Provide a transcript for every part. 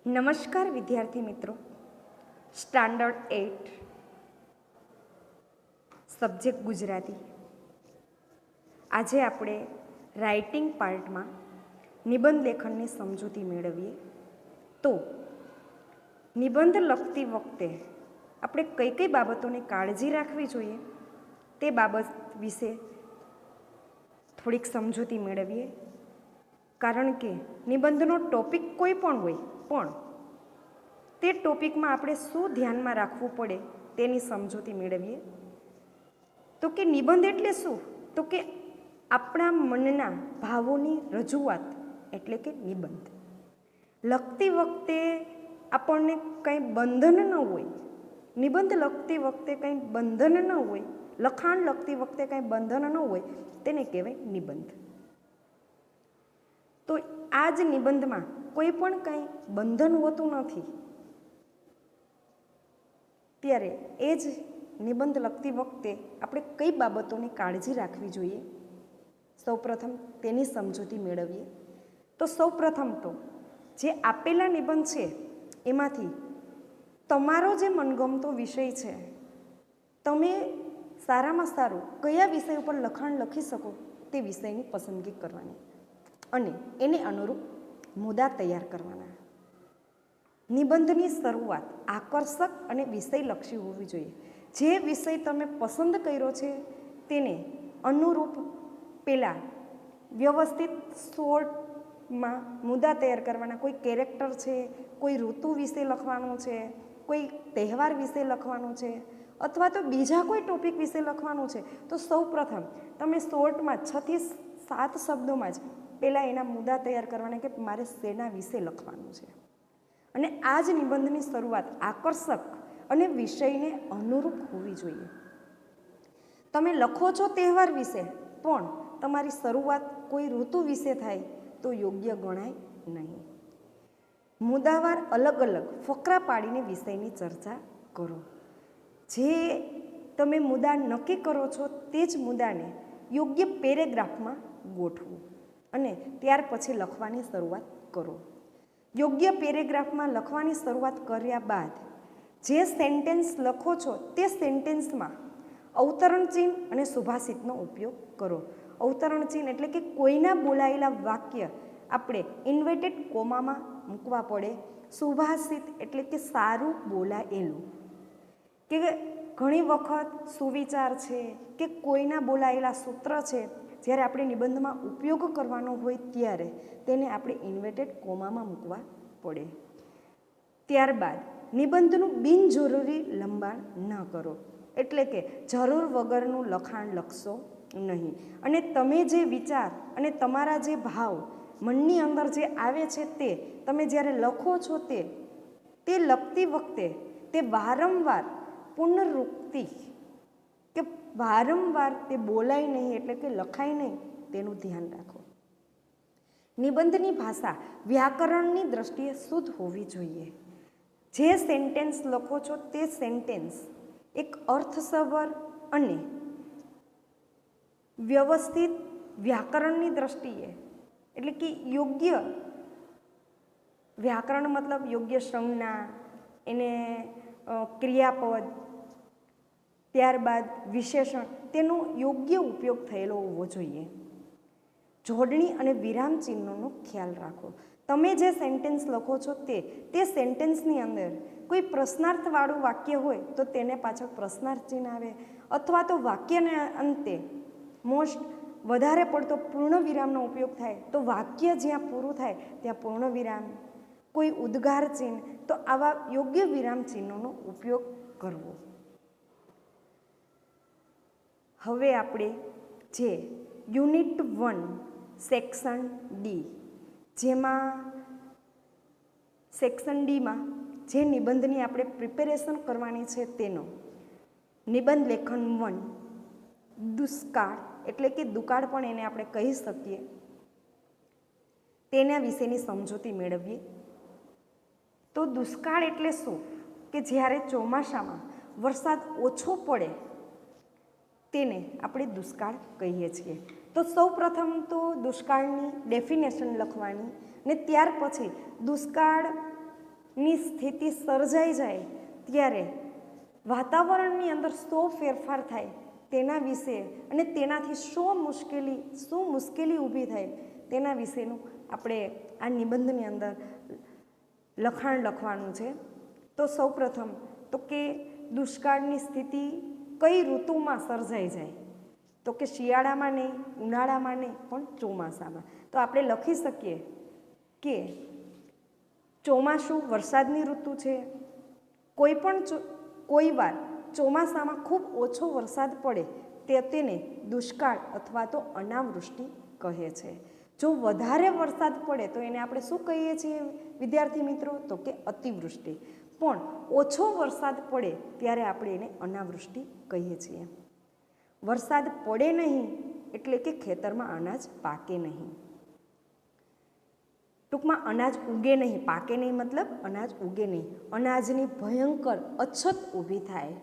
નમસ્કાર વિદ્યાર્થી મિત્રો, સ્ટાન્ડર્ડ 8 સબ્જેક્ટ ગુજરાતી. આજે આપણે રાઇટિંગ પાર્ટમાં નિબંધ લેખનની સમજૂતી મેળવીએ. તો નિબંધ લખતી વખતે આપણે કઈ કઈ બાબતોની કાળજી રાખવી જોઈએ તે બાબત વિશે થોડીક સમજૂતી મેળવીએ. કારણ કે નિબંધનો ટોપિક કોઈ પણ હોય, પણ તે ટોપિકમાં આપણે શું ધ્યાનમાં રાખવું પડે તેની સમજૂતી મેળવીએ. તો કે નિબંધ એટલે શું? તો કે આપણા મનના ભાવોની રજૂઆત એટલે કે નિબંધ. લખતી વખતે આપણને કંઈ બંધન ન હોય, નિબંધ લખતી વખતે કંઈ બંધન ન હોય, લખાણ લખતી વખતે કંઈ બંધન ન હોય, તેને કહેવાય નિબંધ. તો આ જ નિબંધમાં કોઈ પણ કંઈ બંધન હોતું નથી. ત્યારે એ જ નિબંધ લખતી વખતે આપણે કઈ બાબતોની કાળજી રાખવી જોઈએ, સૌપ્રથમ તેની સમજૂતી મેળવીએ. તો સૌપ્રથમ તો જે આપેલા નિબંધ છે એમાંથી તમારો જે મનગમતો વિષય છે, તમે સારામાં સારું કયા વિષય ઉપર લખાણ લખી શકો તે વિષયની પસંદગી કરવાની અને એને અનુરૂપ મુદ્દા તૈયાર કરવાના. નિબંધની શરૂઆત આકર્ષક અને વિષયલક્ષી હોવી જોઈએ. જે વિષય તમે પસંદ કર્યો છે તેને અનુરૂપ પહેલાં વ્યવસ્થિત શોર્ટમાં મુદ્દા તૈયાર કરવાના. કોઈ કેરેક્ટર છે, કોઈ ઋતુ વિશે લખવાનું છે, કોઈ તહેવાર વિશે લખવાનું છે, અથવા તો બીજા કોઈ ટોપિક વિશે લખવાનું છે, તો સૌપ્રથમ તમે શોર્ટમાં 6 થી 7 શબ્દોમાં જ પહેલાં એના મુદ્દા તૈયાર કરવાના કે મારે શેના વિશે લખવાનું છે. અને આ જ નિબંધની શરૂઆત આકર્ષક અને વિષયને અનુરૂપ હોવી જોઈએ. તમે લખો છો તહેવાર વિશે, પણ તમારી શરૂઆત કોઈ ઋતુ વિશે થાય તો યોગ્ય ગણાય નહીં. મુદ્દાવાર અલગ અલગ ફકરા પાડીને વિષયની ચર્ચા કરો. જે તમે મુદ્દા નક્કી કરો છો તે જ મુદ્દાને યોગ્ય પેરેગ્રાફમાં ગોઠવો અને ત્યાર પછી લખવાની શરૂઆત કરો. યોગ્ય પેરેગ્રાફમાં લખવાની શરૂઆત કર્યા બાદ જે સેન્ટેન્સ લખો છો તે સેન્ટેન્સમાં અવતરણ ચિહ્ન અને સુભાષિતનો ઉપયોગ કરો. અવતરણ ચિહ્ન એટલે કે કોઈના બોલાયેલા વાક્ય આપણે ઇન્વર્ટેડ કોમામાં મૂકવા પડે. સુભાષિત એટલે કે સારું બોલાયેલું, કે ઘણી વખત સુવિચાર છે કે કોઈના બોલાયેલા સૂત્ર છે, જ્યારે આપણે નિબંધમાં ઉપયોગ કરવાનો હોય ત્યારે તેને આપણે ઇન્વર્ટેડ કોમામાં મૂકવા પડે. ત્યારબાદ નિબંધનું બિનજરૂરી લંબાણ ન કરો, એટલે કે જરૂર વગરનું લખાણ લખશો નહીં. અને તમે જે વિચાર અને તમારા જે ભાવ મનની અંદર જે આવે છે તે તમે જ્યારે લખો છો તે લખતી વખતે તે વારંવાર પુનરુક્તિ કે વારંવાર તે બોલાય નહીં, એટલે કે લખાય નહીં, તેનું ધ્યાન રાખો. નિબંધની ભાષા વ્યાકરણની દ્રષ્ટિએ શુદ્ધ હોવી જોઈએ. જે સેન્ટેન્સ લખો છો તે સેન્ટેન્સ એક અર્થસભર અને વ્યવસ્થિત વ્યાકરણની દ્રષ્ટિએ, એટલે કે યોગ્ય વ્યાકરણ મતલબ યોગ્ય સંજ્ઞા, એને ક્રિયાપદ, ત્યારબાદ વિશેષણ, તેનો યોગ્ય ઉપયોગ થયેલો હોવો જોઈએ. જોડણી અને વિરામ ચિહ્નોનો ખ્યાલ રાખો. તમે જે સેન્ટેન્સ લખો છો તે સેન્ટેન્સની અંદર કોઈ પ્રશ્નાર્થવાળું વાક્ય હોય તો તેને પાછળ પ્રશ્નાર્થ ચિહ્ન આવે, અથવા તો વાક્યને અંતે વધારે પડતો પૂર્ણ વિરામનો ઉપયોગ થાય તો વાક્ય જ્યાં પૂરું થાય ત્યાં પૂર્ણ વિરામ, કોઈ ઉદ્ગાર ચિહ્ન, તો આવા યોગ્ય વિરામ ચિહ્નોનો ઉપયોગ કરવો. હવે આપણે જે યુનિટ 1 સેક્શન ડી, જેમાં સેક્શન ડીમાં જે નિબંધની આપણે પ્રિપેરેશન કરવાની છે તેનો નિબંધ લેખન 1 દુષ્કાળ એટલે કે દુકાળ પણ એને આપણે કહી શકીએ, તેના વિશેની સમજૂતી મેળવીએ. તો દુષ્કાળ એટલે શું? કે જ્યારે ચોમાસામાં વરસાદ ઓછો પડે તેને આપણે દુષ્કાળ કહીએ છીએ. તો સૌપ્રથમ તો દુષ્કાળની ડેફિનેશન લખવાની ને ત્યાર પછી દુષ્કાળ ની સ્થિતિ સર્જાઈ જાય ત્યારે વાતાવરણની અંદર શું ફેરફાર થાય તેના વિશે અને તેનાથી શું મુશ્કેલી ઊભી થાય તેના વિશેનું આપણે આ નિબંધની અંદર લખાણ લખવાનું છે. તો સૌપ્રથમ તો કે દુષ્કાળની સ્થિતિ કઈ ઋતુમાં સર્જાઈ જાય, તો કે શિયાળામાં નહીં, ઉનાળામાં નહીં, પણ ચોમાસામાં. તો આપણે લખી શકીએ કે ચોમાસું વરસાદની ઋતુ છે. કોઈ વાર ચોમાસામાં ખૂબ ઓછો વરસાદ પડે તેને દુષ્કાળ અથવા તો અનાવૃષ્ટિ કહે છે. જો વધારે વરસાદ પડે તો એને આપણે શું કહીએ છીએ વિદ્યાર્થી મિત્રો? તો કે અતિવૃષ્ટિ. પણ ઓછો વરસાદ પડે ત્યારે આપણે એને અનાવૃષ્ટિ કહીએ છીએ. વરસાદ પડે નહીં એટલે કે ખેતરમાં અનાજ પાકે નહીં. ટૂંકમાં અનાજ ઉગે નહીં, પાકે નહીં મતલબ અનાજ ઉગે નહીં. અનાજની ભયંકર અછત ઊભી થાય.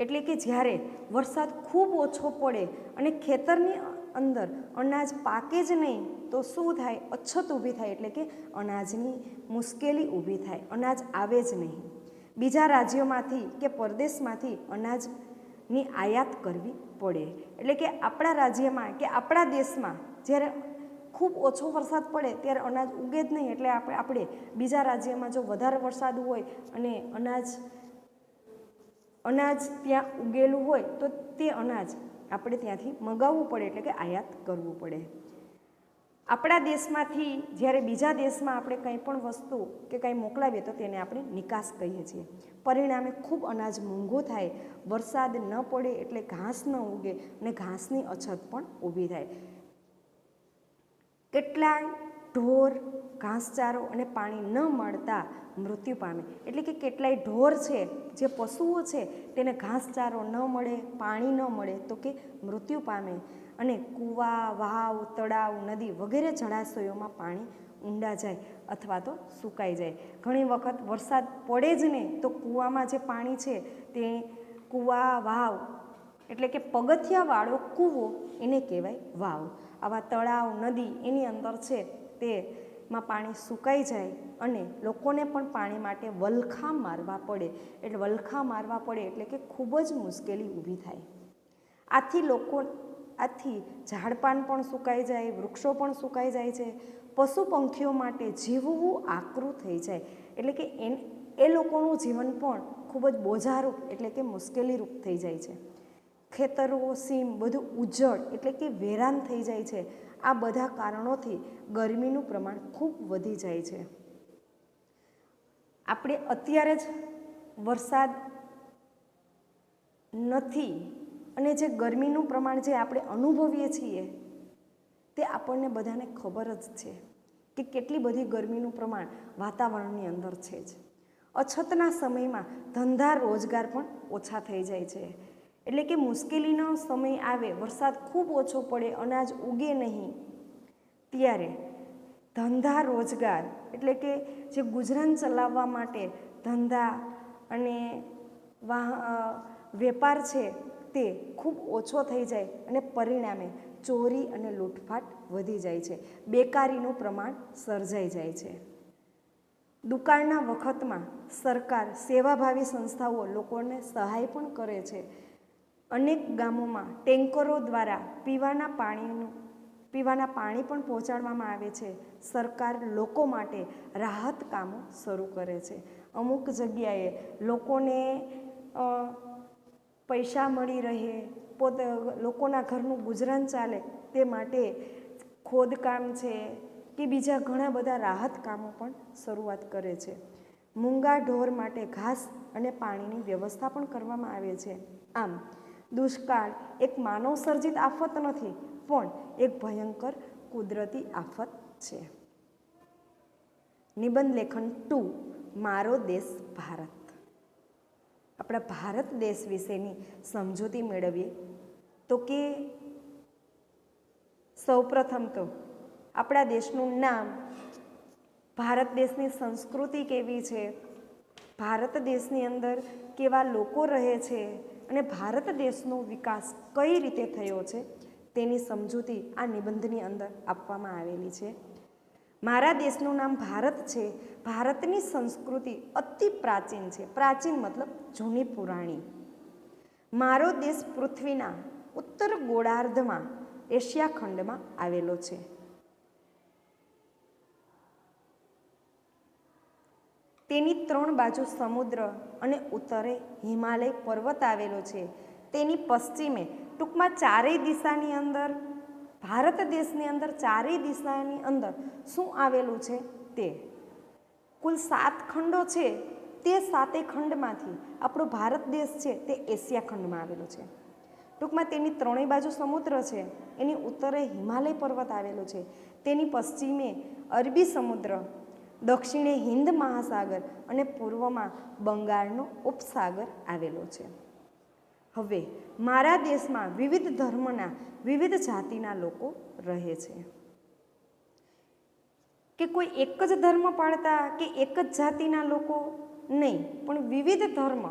એટલે કે જ્યારે વરસાદ ખૂબ ઓછો પડે અને ખેતરની અંદર અનાજ પાકે જ નહીં તો શું થાય? અછત ઊભી થાય. એટલે કે અનાજની મુશ્કેલી ઊભી થાય, અનાજ આવે જ નહીં. બીજા રાજ્યોમાંથી કે પરદેશમાંથી અનાજની આયાત કરવી પડે. એટલે કે આપણા રાજ્યમાં કે આપણા દેશમાં જ્યારે ખૂબ ઓછો વરસાદ પડે ત્યારે અનાજ ઉગે જ નહીં. એટલે આપણે બીજા રાજ્યમાં જો વધારે વરસાદ હોય અને અનાજ ત્યાં ઉગેલું હોય તો તે અનાજ આપણે ત્યાંથી મંગાવવું પડે, એટલે કે આયાત કરવું પડે. આપણા દેશમાંથી જ્યારે બીજા દેશમાં આપણે કંઈ પણ વસ્તુ કે કંઈ મોકલાવીએ તો તેને આપણે નિકાસ કહીએ છીએ. પરિણામે ખૂબ અનાજ મોંઘું થાય. વરસાદ ન પડે એટલે ઘાસ ન ઉગે અને ઘાસની અછત પણ ઊભી થાય. કેટલાય ઢોર ઘાસચારો અને પાણી ન મળતા મૃત્યુ પામે. એટલે કે કેટલાય ઢોર છે, જે પશુઓ છે, તેને ઘાસચારો ન મળે, પાણી ન મળે તો કે મૃત્યુ પામે. અને કૂવા, વાવ, તળાવ, નદી વગેરે જળાશયોમાં પાણી ઊંડા જાય અથવા તો સુકાઈ જાય. ઘણી વખત વરસાદ પડે જ નહીં તો કૂવામાં જે પાણી છે તે કૂવા, વાવ એટલે કે પગથિયાવાળો કૂવો એને કહેવાય વાવ. આવા તળાવ, નદી એની અંદર છે તેમાં પાણી સુકાઈ જાય અને લોકોને પણ પાણી માટે વલખા મારવા પડે. એટલે વલખા મારવા પડે એટલે કે ખૂબ જ મુશ્કેલી ઊભી થાય. આથી ઝાડપાન પણ સુકાઈ જાય, વૃક્ષો પણ સુકાઈ જાય છે. પશુ પંખીઓ માટે જીવવું આકરું થઈ જાય. એટલે કે એ લોકોનું જીવન પણ ખૂબ જ બોજારૂપ એટલે કે મુશ્કેલીરૂપ થઈ જાય છે. ખેતરો, સીમ બધું ઉજ્જડ એટલે કે વેરાન થઈ જાય છે. આ બધા કારણોથી ગરમીનું પ્રમાણ ખૂબ વધી જાય છે. આપણે અત્યારે જ વરસાદ નથી અને જે ગરમીનું પ્રમાણ જે આપણે અનુભવીએ છીએ તે આપણને બધાને ખબર જ છે કે કેટલી બધી ગરમીનું પ્રમાણ વાતાવરણની અંદર છે જ. અછતના સમયમાં ધંધા રોજગાર પણ ઓછા થઈ જાય છે. એટલે કે મુશ્કેલીનો સમય આવે, વરસાદ ખૂબ ઓછો પડે, અનાજ ઉગે નહીં, ત્યારે ધંધા રોજગાર એટલે કે જે ગુજરાન ચલાવવા માટે ધંધા અને વેપાર છે તે ખૂબ ઓછો થઈ જાય અને પરિણામે ચોરી અને લૂંટફાટ વધી જાય છે. બેકારીનું પ્રમાણ સર્જાઈ જાય છે. દુકાળના વખતમાં સરકાર, સેવાભાવી સંસ્થાઓ લોકોને સહાય પણ કરે છે. અનેક ગામોમાં ટેન્કરો દ્વારા પીવાના પાણી પણ પહોંચાડવામાં આવે છે. સરકાર લોકો માટે રાહત કામો શરૂ કરે છે. અમુક જગ્યાએ લોકોને પૈસા મળી રહે, લોકોના ઘરનું ગુજરાન ચાલે તે માટે ખોદકામ છે કે બીજા ઘણા બધા રાહત કામો પણ શરૂઆત કરે છે. મૂંગા ઢોર માટે ઘાસ અને પાણીની વ્યવસ્થા પણ કરવામાં આવે છે. આમ દુષ્કાળ એક માનવ સર્જિત આફત નથી પણ એક ભયંકર કુદરતી આફત છે. નિબંધ લેખન 2 મારો દેશ ભારત. આપણા ભારત દેશ વિશેની સમજૂતી મેળવીએ તો કે સૌપ્રથમ તો આપણા દેશનું નામ, ભારત દેશની સંસ્કૃતિ કેવી છે, ભારત દેશની અંદર કેવા લોકો રહે છે અને ભારત દેશનો વિકાસ કઈ રીતે થયો છે તેની સમજૂતી આ નિબંધની અંદર આપવામાં આવેલી છે. મારા દેશનું નામ ભારત છે. ભારતની સંસ્કૃતિ અતિ પ્રાચીન છે. પ્રાચીન મતલબ જૂની પુરાણી. મારો દેશ પૃથ્વીના ઉત્તર ગોળાર્ધમાં એશિયા ખંડમાં આવેલો છે. તેની 3 બાજુ સમુદ્ર અને ઉત્તરે હિમાલય પર્વત આવેલો છે. તેની પશ્ચિમે ટૂંકમાં ચારેય દિશાની અંદર, ભારત દેશની અંદર ચારેય દિશાની અંદર શું આવેલું છે? તે કુલ 7 ખંડો છે. તે 7 ખંડમાંથી આપણો ભારત દેશ છે તે એશિયા ખંડમાં આવેલો છે. ટૂંકમાં તેની 3 બાજુ સમુદ્ર છે, એની ઉત્તરે હિમાલય પર્વત આવેલો છે, તેની પશ્ચિમે અરબી સમુદ્ર, દક્ષિણે હિન્દ મહાસાગર અને પૂર્વમાં બંગાળનો ઉપસાગર આવેલો છે. હવે મારા દેશમાં વિવિધ ધર્મના, વિવિધ જાતિના લોકો રહે છે. કે કોઈ એક જ ધર્મ પાળતા કે એક જ જાતિના લોકો નહીં, પણ વિવિધ ધર્મ,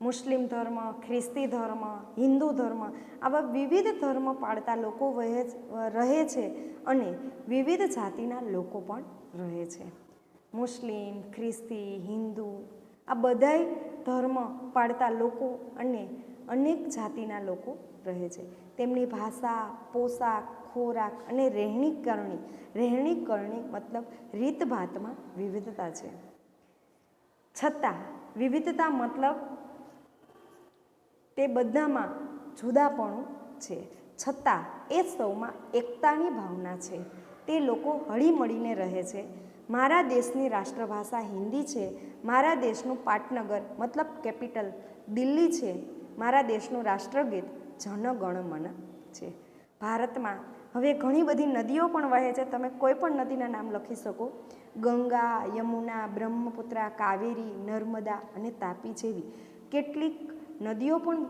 મુસ્લિમ ધર્મ, ખ્રિસ્તી ધર્મ, હિન્દુ ધર્મ, આવા વિવિધ ધર્મ પાળતા લોકો રહે છે અને વિવિધ જાતિના લોકો પણ રહે છે. મુસ્લિમ, ખ્રિસ્તી, હિન્દુ આ બધાય ધર્મ પાળતા લોકો અને અનેક જાતિના લોકો રહે છે. તેમની ભાષા, પોશાક, ખોરાક અને રહેણી કરણી મતલબ રીતભાતમાં વિવિધતા છે. છતાં વિવિધતા મતલબ તે બધામાં જુદાપણું છે. છતાં એ સૌમાં એકતાની ભાવના છે. તે લોકો હળીમળીને રહે છે. મારા દેશની રાષ્ટ્રભાષા હિન્દી છે. મારા દેશનું પાટનગર મતલબ કેપિટલ દિલ્હી છે. મારા દેશનું રાષ્ટ્રગીત જન ગણ મન છે. ભારતમાં હવે ઘણી બધી નદીઓ પણ વહે છે. તમે કોઈ પણ નદીના નામ લખી શકો. ગંગા, યમુના, બ્રહ્મપુત્રા, કાવેરી, નર્મદા અને તાપી જેવી કેટલીક નદીઓ પણ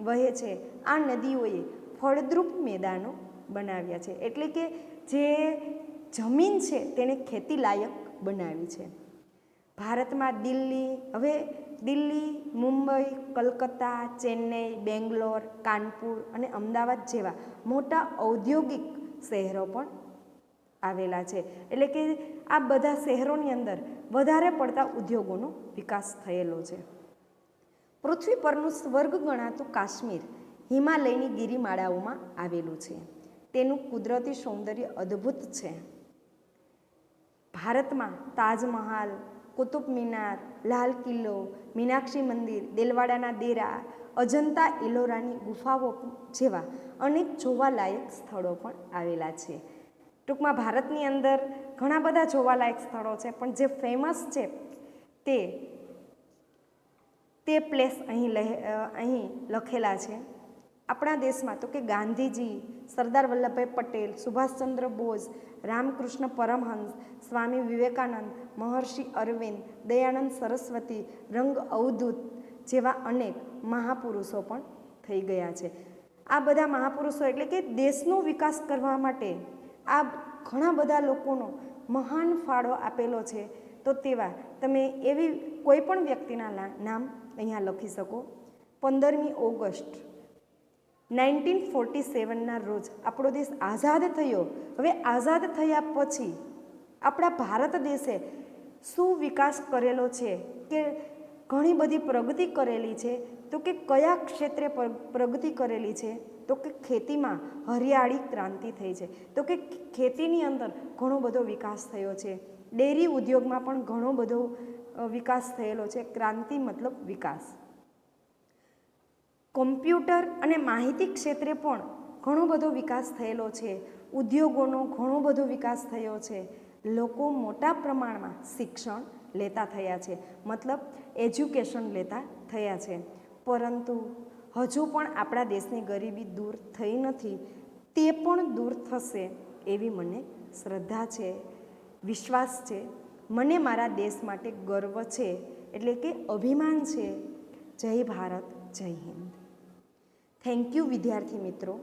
વહે છે. આ નદીઓએ ફળદ્રુપ મેદાનો બનાવ્યા છે, એટલે કે જે જમીન છે તેને ખેતી લાયક બનાવી છે. ભારતમાં દિલ્હી, મુંબઈ, કલકત્તા, ચેન્નઈ, બેંગ્લોર, કાનપુર અને અમદાવાદ જેવા મોટા ઔદ્યોગિક શહેરો પણ આવેલા છે. એટલે કે આ બધા શહેરોની અંદર વધારે પડતા ઉદ્યોગોનો વિકાસ થયેલો છે. પૃથ્વી પરનું સ્વર્ગ ગણાતું કાશ્મીર હિમાલયની ગિરિમાળાઓમાં આવેલું છે. તેનું કુદરતી સૌંદર્ય અદ્ભુત છે. ભારતમાં તાજમહાલ, કુતુબ મિનાર, લાલ કિલ્લો, મીનાક્ષી મંદિર, દેલવાડાના દેરા, અજંતા ઇલોરાની ગુફાઓ જેવા અનેક જોવાલાયક સ્થળો પણ આવેલા છે. ટૂંકમાં ભારતની અંદર ઘણા બધા જોવાલાયક સ્થળો છે, પણ જે ફેમસ છે તે પ્લેસ અહીં લખેલા છે. આપણા દેશમાં તો કે ગાંધીજી, સરદાર વલ્લભભાઈ પટેલ, સુભાષચંદ્ર બોઝ, રામકૃષ્ણ પરમહંસ, સ્વામી વિવેકાનંદ, મહર્ષિ અરવિંદ, દયાનંદ સરસ્વતી, રંગ અવધૂત જેવા અનેક મહાપુરુષો પણ થઈ ગયા છે. આ બધા મહાપુરુષો એટલે કે દેશનો વિકાસ કરવા માટે આ ઘણા બધા લોકોનો મહાન ફાળો આપેલો છે. તો તેવા તમે એવી કોઈ પણ વ્યક્તિના નામ અહીંયા લખી શકો. 15મી ઓગસ્ટ 1947ના રોજ આપણો દેશ આઝાદ થયો. હવે આઝાદ થયા પછી આપણા ભારત દેશે શું વિકાસ કરેલો છે, કે ઘણી બધી પ્રગતિ કરેલી છે. તો કે કયા ક્ષેત્રે પ્રગતિ કરેલી છે? તો કે ખેતીમાં હરિયાળી ક્રાંતિ થઈ છે. તો કે ખેતીની અંદર ઘણો બધો વિકાસ થયો છે. ડેરી ઉદ્યોગમાં પણ ઘણો બધો વિકાસ થયેલો છે. ક્રાંતિ મતલબ વિકાસ. કોમ્પ્યુટર અને માહિતી ક્ષેત્રે પણ ઘણો બધો વિકાસ થયેલો છે. ઉદ્યોગોનો ઘણો બધો વિકાસ થયો છે. લોકો મોટા પ્રમાણમાં શિક્ષણ લેતા થયા છે, મતલબ એજ્યુકેશન લેતા થયા છે. પરંતુ હજુ પણ આપણા દેશની ગરીબી દૂર થઈ નથી. તે પણ દૂર થશે એવી મને શ્રદ્ધા છે, વિશ્વાસ છે. મને મારા દેશ માટે ગર્વ છે, એટલે કે અભિમાન છે. જય ભારત, જય હિન્દ. થેન્ક યુ વિદ્યાર્થી મિત્રો.